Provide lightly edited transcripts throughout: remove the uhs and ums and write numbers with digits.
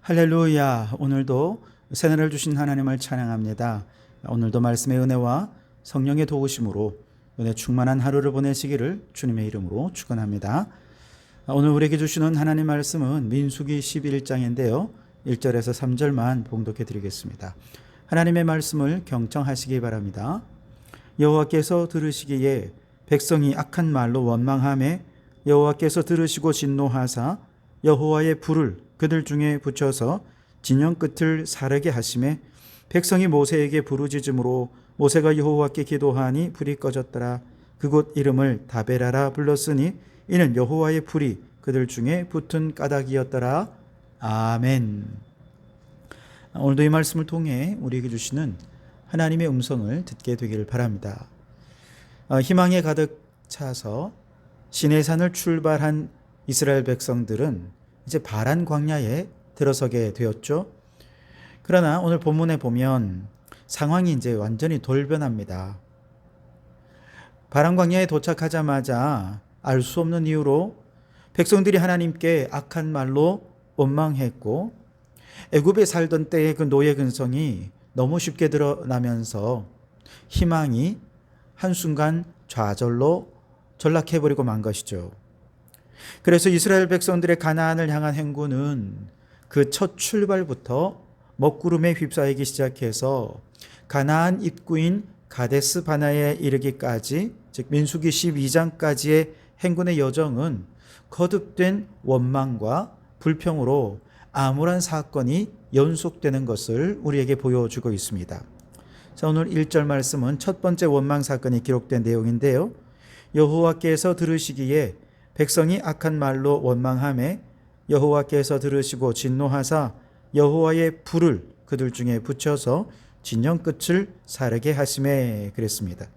할렐루야. 오늘도 새날을 주신 하나님을 찬양합니다. 오늘도 말씀의 은혜와 성령의 도우심으로 은혜 충만한 하루를 보내시기를 주님의 이름으로 축원합니다. 오늘 우리에게 주시는 하나님 말씀은 민수기 11장인데요. 1절에서 3절만 봉독해 드리겠습니다. 하나님의 말씀을 경청하시기 바랍니다. 여호와께서 들으시기에 백성이 악한 말로 원망하매 여호와께서 들으시고 진노하사 여호와의 불을 그들 중에 붙여서 진영 끝을 사르게 하시매 백성이 모세에게 부르짖음으로 모세가 여호와께 기도하니 불이 꺼졌더라. 그곳 이름을 다베라라 불렀으니 이는 여호와의 불이 그들 중에 붙은 까닭이었더라. 아멘. 오늘도 이 말씀을 통해 우리에게 주시는 하나님의 음성을 듣게 되기를 바랍니다. 희망에 가득 차서 시내산을 출발한 이스라엘 백성들은 이제 바란 광야에 들어서게 되었죠. 그러나 오늘 본문에 보면 상황이 이제 완전히 돌변합니다. 바란 광야에 도착하자마자 알 수 없는 이유로 백성들이 하나님께 악한 말로 원망했고 애굽에 살던 때의 그 노예 근성이 너무 쉽게 드러나면서 희망이 한순간 좌절로 전락해버리고 만 것이죠. 그래서 이스라엘 백성들의 가나안을 향한 행군은 그 첫 출발부터 먹구름에 휩싸이기 시작해서 가나안 입구인 가데스 바나에 이르기까지, 즉 민수기 12장까지의 행군의 여정은 거듭된 원망과 불평으로 암울한 사건이 연속되는 것을 우리에게 보여주고 있습니다. 자, 오늘 1절 말씀은 첫 번째 원망 사건이 기록된 내용인데요. 여호와께서 들으시기에 백성이 악한 말로 원망하매 여호와께서 들으시고 진노하사 여호와의 불을 그들 중에 붙여서 진영 끝을 사르게 하시매 그랬습니다.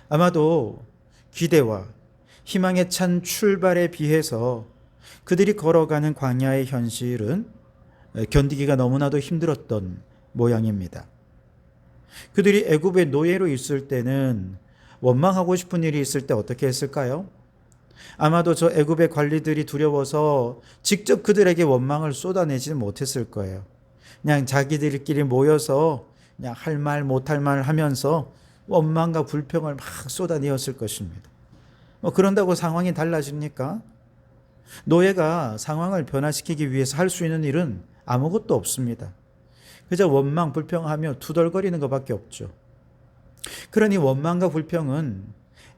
아마도 기대와 희망에 찬 출발에 비해서 그들이 걸어가는 광야의 현실은 견디기가 너무나도 힘들었던 모양입니다. 그들이 애굽의 노예로 있을 때는 원망하고 싶은 일이 있을 때 어떻게 했을까요? 아마도 저 애굽의 관리들이 두려워서 직접 그들에게 원망을 쏟아내지는 못했을 거예요. 그냥 자기들끼리 모여서 그냥 할 말 못할 말 하면서 원망과 불평을 막 쏟아내었을 것입니다. 그런다고 상황이 달라집니까? 노예가 상황을 변화시키기 위해서 할 수 있는 일은 아무것도 없습니다. 그저 원망, 불평하며 투덜거리는 것밖에 없죠. 그러니 원망과 불평은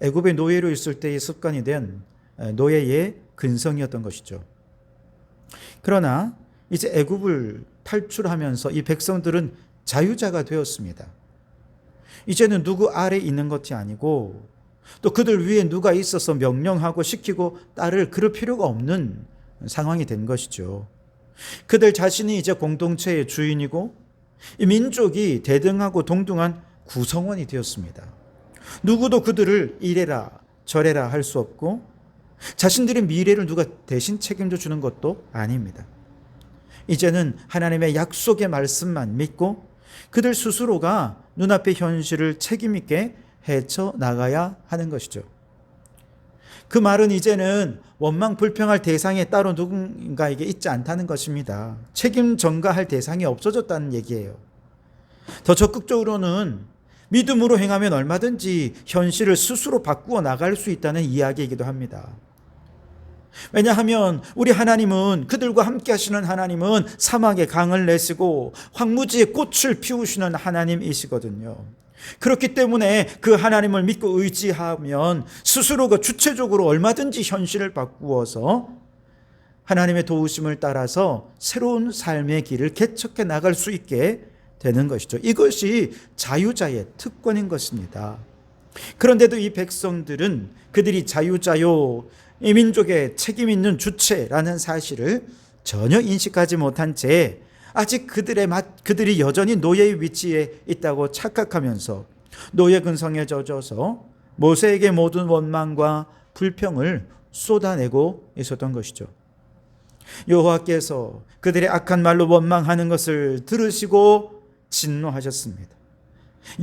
애굽의 노예로 있을 때의 습관이 된 노예의 근성이었던 것이죠. 그러나 이제 애굽을 탈출하면서 이 백성들은 자유자가 되었습니다. 이제는 누구 아래 있는 것이 아니고 또 그들 위에 누가 있어서 명령하고 시키고 따를 그럴 필요가 없는 상황이 된 것이죠. 그들 자신이 이제 공동체의 주인이고 이 민족이 대등하고 동등한 구성원이 되었습니다. 누구도 그들을 이래라 저래라 할 수 없고 자신들의 미래를 누가 대신 책임져 주는 것도 아닙니다. 이제는 하나님의 약속의 말씀만 믿고 그들 스스로가 눈앞의 현실을 책임 있게 헤쳐나가야 하는 것이죠. 그 말은 이제는 원망 불평할 대상에 따로 누군가에게 있지 않다는 것입니다. 책임 전가할 대상이 없어졌다는 얘기예요. 더 적극적으로는 믿음으로 행하면 얼마든지 현실을 스스로 바꾸어 나갈 수 있다는 이야기이기도 합니다. 왜냐하면 우리 하나님은, 그들과 함께 하시는 하나님은 사막에 강을 내시고 황무지에 꽃을 피우시는 하나님이시거든요. 그렇기 때문에 그 하나님을 믿고 의지하면 스스로가 주체적으로 얼마든지 현실을 바꾸어서 하나님의 도우심을 따라서 새로운 삶의 길을 개척해 나갈 수 있게 되는 것이죠. 이것이 자유자의 특권인 것입니다. 그런데도 이 백성들은 그들이 자유자요, 이 민족의 책임 있는 주체라는 사실을 전혀 인식하지 못한 채 아직 그들이 여전히 노예의 위치에 있다고 착각하면서 노예 근성에 젖어서 모세에게 모든 원망과 불평을 쏟아내고 있었던 것이죠. 여호와께서 그들의 악한 말로 원망하는 것을 들으시고 진노하셨습니다.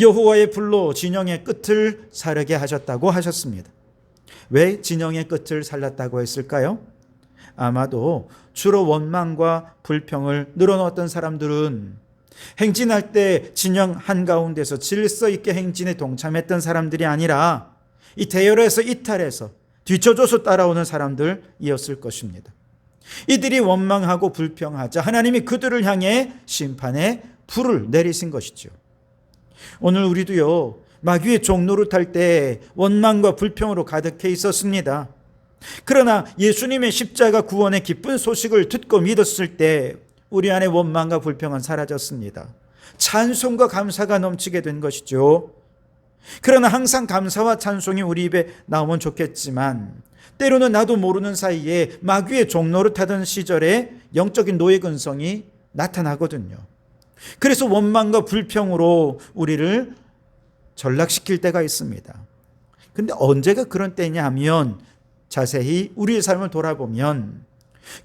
여호와의 불로 진영의 끝을 사르게 하셨다고 하셨습니다. 왜 진영의 끝을 살랐다고 했을까요? 아마도 주로 원망과 불평을 늘어놓았던 사람들은 행진할 때 진영 한가운데서 질서 있게 행진에 동참했던 사람들이 아니라 이 대열에서 이탈해서 뒤쳐져서 따라오는 사람들이었을 것입니다. 이들이 원망하고 불평하자 하나님이 그들을 향해 심판의 불을 내리신 것이죠. 오늘 우리도요, 마귀의 종노릇할 때 원망과 불평으로 가득해 있었습니다. 그러나 예수님의 십자가 구원의 기쁜 소식을 듣고 믿었을 때 우리 안에 원망과 불평은 사라졌습니다. 찬송과 감사가 넘치게 된 것이죠. 그러나 항상 감사와 찬송이 우리 입에 나오면 좋겠지만 때로는 나도 모르는 사이에 마귀의 종노릇하던 시절에 영적인 노예 근성이 나타나거든요. 그래서 원망과 불평으로 우리를 전락시킬 때가 있습니다. 근데 언제가 그런 때냐 하면 자세히 우리의 삶을 돌아보면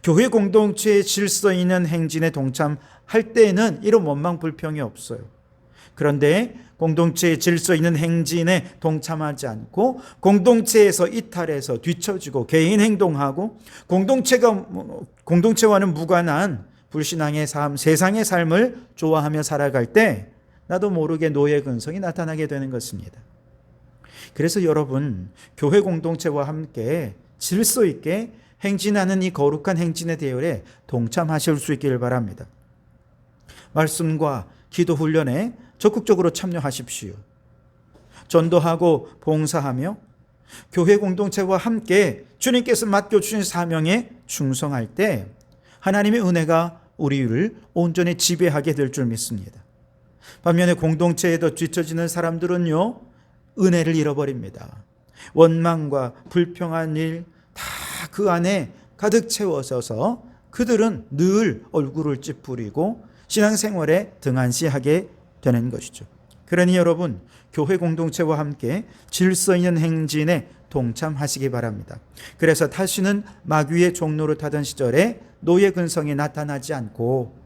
교회 공동체의 질서 있는 행진에 동참할 때에는 이런 원망 불평이 없어요. 그런데 공동체의 질서 있는 행진에 동참하지 않고 공동체에서 이탈해서 뒤처지고 개인 행동하고 공동체와는 무관한 불신앙의 삶, 세상의 삶을 좋아하며 살아갈 때 나도 모르게 노예 근성이 나타나게 되는 것입니다. 그래서 여러분, 교회 공동체와 함께 질서 있게 행진하는 이 거룩한 행진의 대열에 동참하실 수 있기를 바랍니다. 말씀과 기도 훈련에 적극적으로 참여하십시오. 전도하고 봉사하며 교회 공동체와 함께 주님께서 맡겨주신 사명에 충성할 때 하나님의 은혜가 우리를 온전히 지배하게 될 줄 믿습니다. 반면에 공동체에도 뒤처지는 사람들은요, 은혜를 잃어버립니다. 원망과 불평한 일 다 그 안에 가득 채워져서 그들은 늘 얼굴을 찌푸리고 신앙생활에 등한시하게 되는 것이죠. 그러니 여러분, 교회 공동체와 함께 질서 있는 행진에 동참하시기 바랍니다. 그래서 다시는 마귀의 종노릇하던 시절에 노예 근성이 나타나지 않고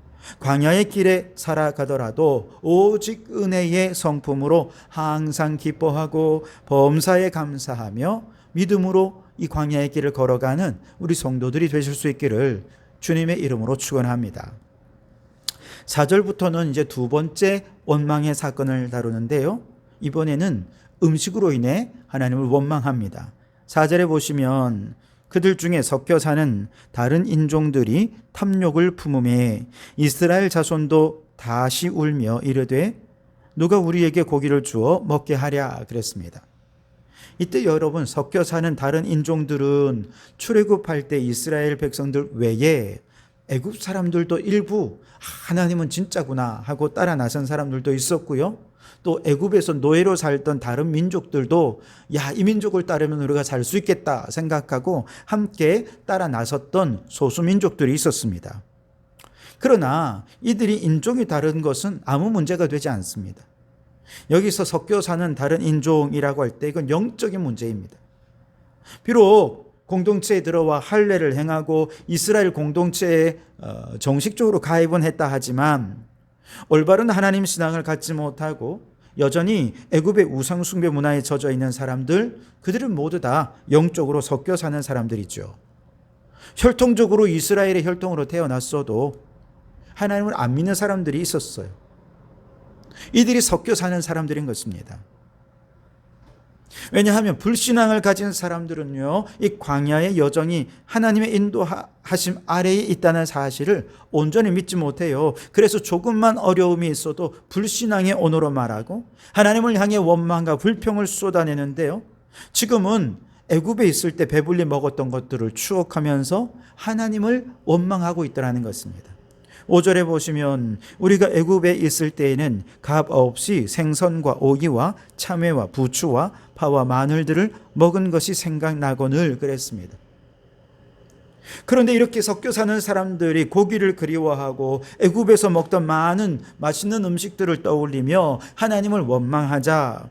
광야의 길에 살아가더라도 오직 은혜의 성품으로 항상 기뻐하고 범사에 감사하며 믿음으로 이 광야의 길을 걸어가는 우리 성도들이 되실 수 있기를 주님의 이름으로 축원합니다. 4절부터는 이제 두 번째 원망의 사건을 다루는데요. 이번에는 음식으로 인해 하나님을 원망합니다. 4절에 보시면 그들 중에 섞여 사는 다른 인종들이 탐욕을 품음에 이스라엘 자손도 다시 울며 이르되 누가 우리에게 고기를 주어 먹게 하랴 그랬습니다. 이때 여러분, 섞여 사는 다른 인종들은 출애굽할 때 이스라엘 백성들 외에 애굽 사람들도 일부 하나님은 진짜구나 하고 따라 나선 사람들도 있었고요. 또 애굽에서 노예로 살던 다른 민족들도 야, 이 민족을 따르면 우리가 살 수 있겠다 생각하고 함께 따라 나섰던 소수 민족들이 있었습니다. 그러나 이들이 인종이 다른 것은 아무 문제가 되지 않습니다. 여기서 섞여 사는 다른 인종이라고 할 때 이건 영적인 문제입니다. 비록 공동체에 들어와 할례를 행하고 이스라엘 공동체에 정식적으로 가입은 했다 하지만 올바른 하나님 신앙을 갖지 못하고 여전히 애굽의 우상 숭배 문화에 젖어 있는 사람들, 그들은 모두 다 영적으로 섞여 사는 사람들이죠. 혈통적으로 이스라엘의 혈통으로 태어났어도 하나님을 안 믿는 사람들이 있었어요. 이들이 섞여 사는 사람들인 것입니다. 왜냐하면 불신앙을 가진 사람들은요, 이 광야의 여정이 하나님의 인도하심 아래에 있다는 사실을 온전히 믿지 못해요. 그래서 조금만 어려움이 있어도 불신앙의 언어로 말하고 하나님을 향해 원망과 불평을 쏟아내는데요, 지금은 애굽에 있을 때 배불리 먹었던 것들을 추억하면서 하나님을 원망하고 있더라는 것입니다. 5절에 보시면 우리가 애굽에 있을 때에는 값 없이 생선과 오이와 참외와 부추와 파와 마늘들을 먹은 것이 생각나거늘 그랬습니다. 그런데 이렇게 섞여 사는 사람들이 고기를 그리워하고 애굽에서 먹던 많은 맛있는 음식들을 떠올리며 하나님을 원망하자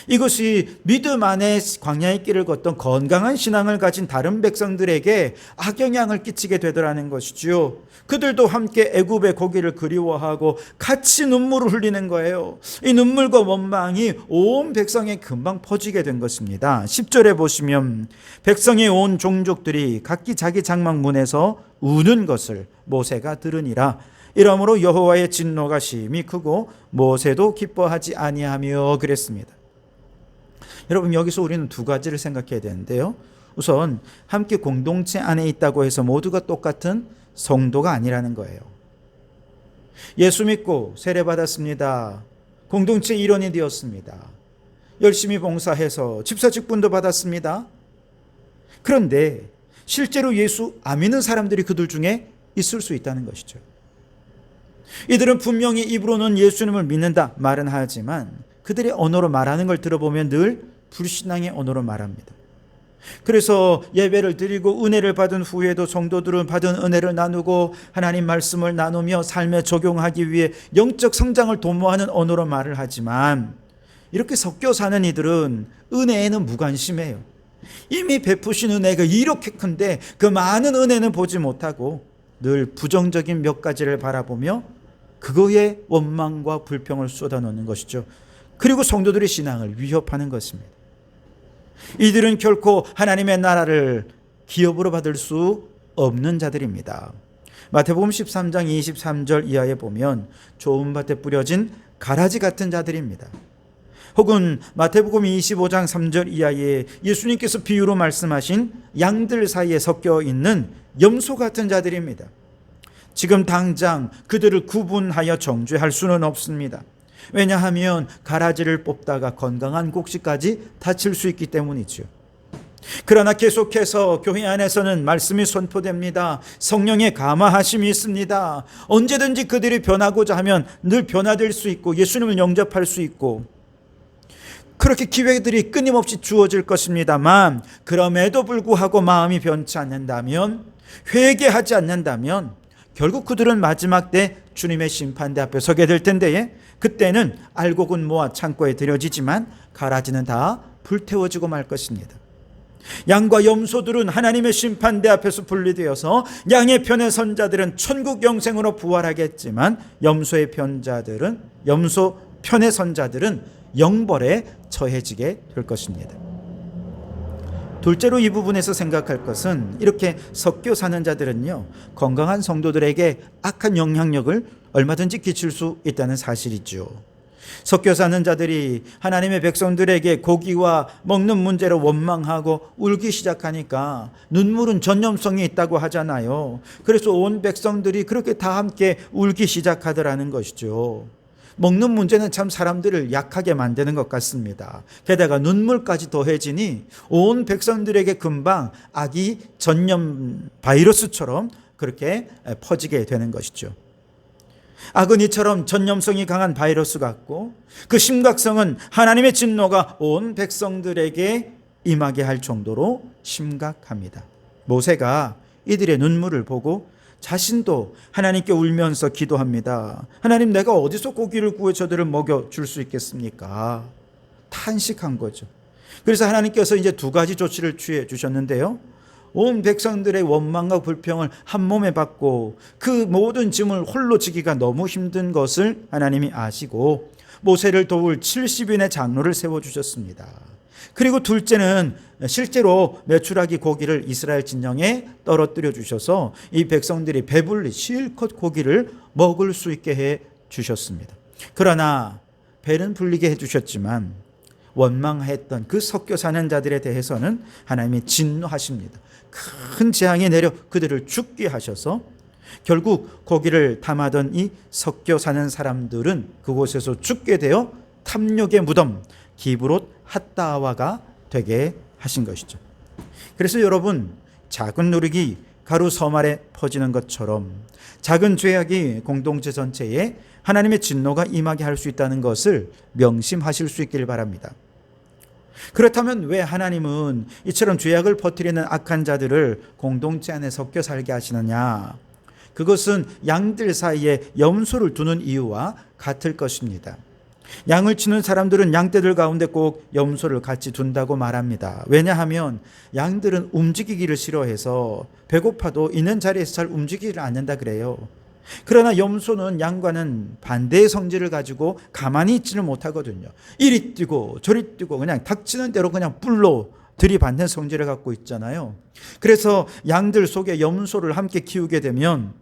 이것이 믿음 안에 광야의 길을 걷던 건강한 신앙을 가진 다른 백성들에게 악영향을 끼치게 되더라는 것이지요. 그들도 함께 애굽의 고기를 그리워하고 같이 눈물을 흘리는 거예요. 이 눈물과 원망이 온 백성에 금방 퍼지게 된 것입니다. 10절에 보시면 백성의 온 종족들이 각기 자기 장막문에서 우는 것을 모세가 들으니라. 이러므로 여호와의 진노가 심히 크고 모세도 기뻐하지 아니하며 그랬습니다. 여러분, 여기서 우리는 두 가지를 생각해야 되는데요. 우선 함께 공동체 안에 있다고 해서 모두가 똑같은 성도가 아니라는 거예요. 예수 믿고 세례받았습니다. 공동체 일원이 되었습니다. 열심히 봉사해서 집사 직분도 받았습니다. 그런데 실제로 예수 안 믿는 사람들이 그들 중에 있을 수 있다는 것이죠. 이들은 분명히 입으로는 예수님을 믿는다 말은 하지만 그들의 언어로 말하는 걸 들어보면 늘 불신앙의 언어로 말합니다. 그래서 예배를 드리고 은혜를 받은 후에도 성도들은 받은 은혜를 나누고 하나님 말씀을 나누며 삶에 적용하기 위해 영적 성장을 도모하는 언어로 말을 하지만 이렇게 섞여 사는 이들은 은혜에는 무관심해요. 이미 베푸신 은혜가 이렇게 큰데 그 많은 은혜는 보지 못하고 늘 부정적인 몇 가지를 바라보며 그거에 원망과 불평을 쏟아놓는 것이죠. 그리고 성도들의 신앙을 위협하는 것입니다. 이들은 결코 하나님의 나라를 기업으로 받을 수 없는 자들입니다. 마태복음 13장 23절 이하에 보면 좋은 밭에 뿌려진 가라지 같은 자들입니다. 혹은 마태복음 25장 3절 이하에 예수님께서 비유로 말씀하신 양들 사이에 섞여 있는 염소 같은 자들입니다. 지금 당장 그들을 구분하여 정죄할 수는 없습니다. 왜냐하면 가라지를 뽑다가 건강한 곡식까지 다칠 수 있기 때문이죠. 그러나 계속해서 교회 안에서는 말씀이 선포됩니다. 성령의 감화하심이 있습니다. 언제든지 그들이 변하고자 하면 늘 변화될 수 있고 예수님을 영접할 수 있고 그렇게 기회들이 끊임없이 주어질 것입니다만 그럼에도 불구하고 마음이 변치 않는다면, 회개하지 않는다면 결국 그들은 마지막 때 주님의 심판대 앞에 서게 될 텐데 그때는 알곡은 모아 창고에 들여지지만 가라지는 다 불태워지고 말 것입니다. 양과 염소들은 하나님의 심판대 앞에서 분리되어서 양의 편에 선 자들은 천국 영생으로 부활하겠지만 염소 편에 선 자들은 영벌에 처해지게 될 것입니다. 둘째로 이 부분에서 생각할 것은 이렇게 섞여 사는 자들은요, 건강한 성도들에게 악한 영향력을 얼마든지 끼칠 수 있다는 사실이죠. 섞여 사는 자들이 하나님의 백성들에게 고기와 먹는 문제로 원망하고 울기 시작하니까 눈물은 전염성이 있다고 하잖아요. 그래서 온 백성들이 그렇게 다 함께 울기 시작하더라는 것이죠. 먹는 문제는 참 사람들을 약하게 만드는 것 같습니다. 게다가 눈물까지 더해지니 온 백성들에게 금방 악이 전염 바이러스처럼 그렇게 퍼지게 되는 것이죠. 악은 이처럼 전염성이 강한 바이러스 같고 그 심각성은 하나님의 진노가 온 백성들에게 임하게 할 정도로 심각합니다. 모세가 이들의 눈물을 보고 자신도 하나님께 울면서 기도합니다. 하나님, 내가 어디서 고기를 구해 저들을 먹여줄 수 있겠습니까? 탄식한 거죠. 그래서 하나님께서 이제 두 가지 조치를 취해 주셨는데요. 온 백성들의 원망과 불평을 한 몸에 받고 그 모든 짐을 홀로 지기가 너무 힘든 것을 하나님이 아시고 모세를 도울 70인의 장로를 세워주셨습니다. 그리고 둘째는 실제로 메추라기 고기를 이스라엘 진영에 떨어뜨려 주셔서 이 백성들이 배불리 실컷 고기를 먹을 수 있게 해 주셨습니다. 그러나 배는 불리게 해 주셨지만 원망했던 그 섞여 사는 자들에 대해서는 하나님이 진노하십니다. 큰 재앙이 내려 그들을 죽게 하셔서 결국 고기를 탐하던 이 섞여 사는 사람들은 그곳에서 죽게 되어 탐욕의 무덤 기브롯 핫다와가 되게 하신 것이죠. 그래서 여러분, 작은 누룩이 가루 섬 아래 퍼지는 것처럼 작은 죄악이 공동체 전체에 하나님의 진노가 임하게 할 수 있다는 것을 명심하실 수 있기를 바랍니다. 그렇다면 왜 하나님은 이처럼 죄악을 퍼뜨리는 악한 자들을 공동체 안에 섞여 살게 하시느냐? 그것은 양들 사이에 염소를 두는 이유와 같을 것입니다. 양을 치는 사람들은 양떼들 가운데 꼭 염소를 같이 둔다고 말합니다. 왜냐하면 양들은 움직이기를 싫어해서 배고파도 있는 자리에서 잘 움직이지를 않는다 그래요. 그러나 염소는 양과는 반대의 성질을 가지고 가만히 있지를 못하거든요. 이리 뛰고 저리 뛰고 그냥 닥치는 대로 그냥 뿔로 들이받는 성질을 갖고 있잖아요. 그래서 양들 속에 염소를 함께 키우게 되면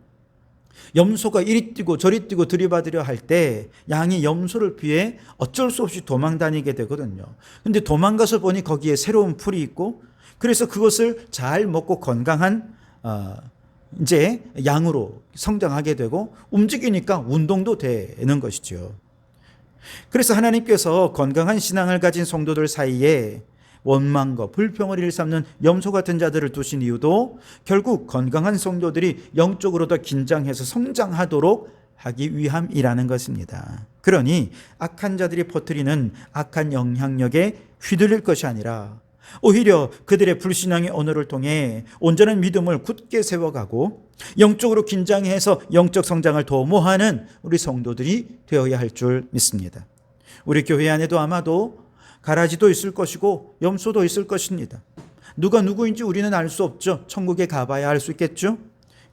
염소가 이리 뛰고 저리 뛰고 들이받으려 할 때 양이 염소를 피해 어쩔 수 없이 도망 다니게 되거든요. 근데 도망가서 보니 거기에 새로운 풀이 있고, 그래서 그것을 잘 먹고 건강한 이제 양으로 성장하게 되고 움직이니까 운동도 되는 것이죠. 그래서 하나님께서 건강한 신앙을 가진 성도들 사이에 원망과 불평을 일삼는 염소 같은 자들을 두신 이유도 결국 건강한 성도들이 영적으로 더 긴장해서 성장하도록 하기 위함이라는 것입니다. 그러니 악한 자들이 퍼뜨리는 악한 영향력에 휘둘릴 것이 아니라 오히려 그들의 불신앙의 언어를 통해 온전한 믿음을 굳게 세워가고 영적으로 긴장해서 영적 성장을 도모하는 우리 성도들이 되어야 할 줄 믿습니다. 우리 교회 안에도 아마도 가라지도 있을 것이고 염소도 있을 것입니다. 누가 누구인지 우리는 알 수 없죠. 천국에 가봐야 알 수 있겠죠.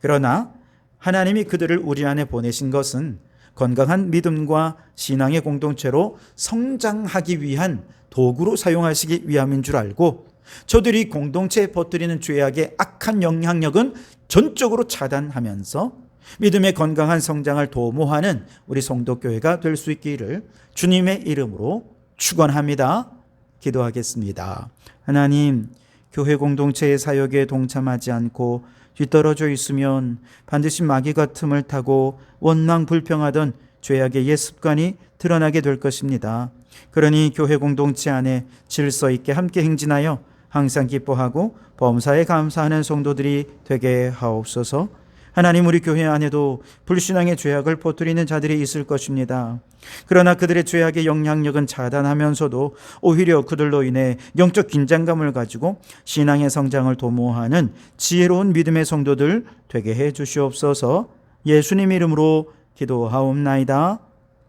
그러나 하나님이 그들을 우리 안에 보내신 것은 건강한 믿음과 신앙의 공동체로 성장하기 위한 도구로 사용하시기 위함인 줄 알고 저들이 공동체에 퍼뜨리는 죄악의 악한 영향력은 전적으로 차단하면서 믿음의 건강한 성장을 도모하는 우리 성도교회가 될 수 있기를 주님의 이름으로 축원합니다. 기도하겠습니다. 하나님, 교회 공동체의 사역에 동참하지 않고 뒤떨어져 있으면 반드시 마귀가 틈을 타고 원망 불평하던 죄악의 옛 습관이 드러나게 될 것입니다. 그러니 교회 공동체 안에 질서 있게 함께 행진하여 항상 기뻐하고 범사에 감사하는 성도들이 되게 하옵소서. 하나님, 우리 교회 안에도 불신앙의 죄악을 퍼뜨리는 자들이 있을 것입니다. 그러나 그들의 죄악의 영향력은 차단하면서도 오히려 그들로 인해 영적 긴장감을 가지고 신앙의 성장을 도모하는 지혜로운 믿음의 성도들 되게 해 주시옵소서. 예수님 이름으로 기도하옵나이다.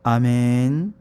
아멘.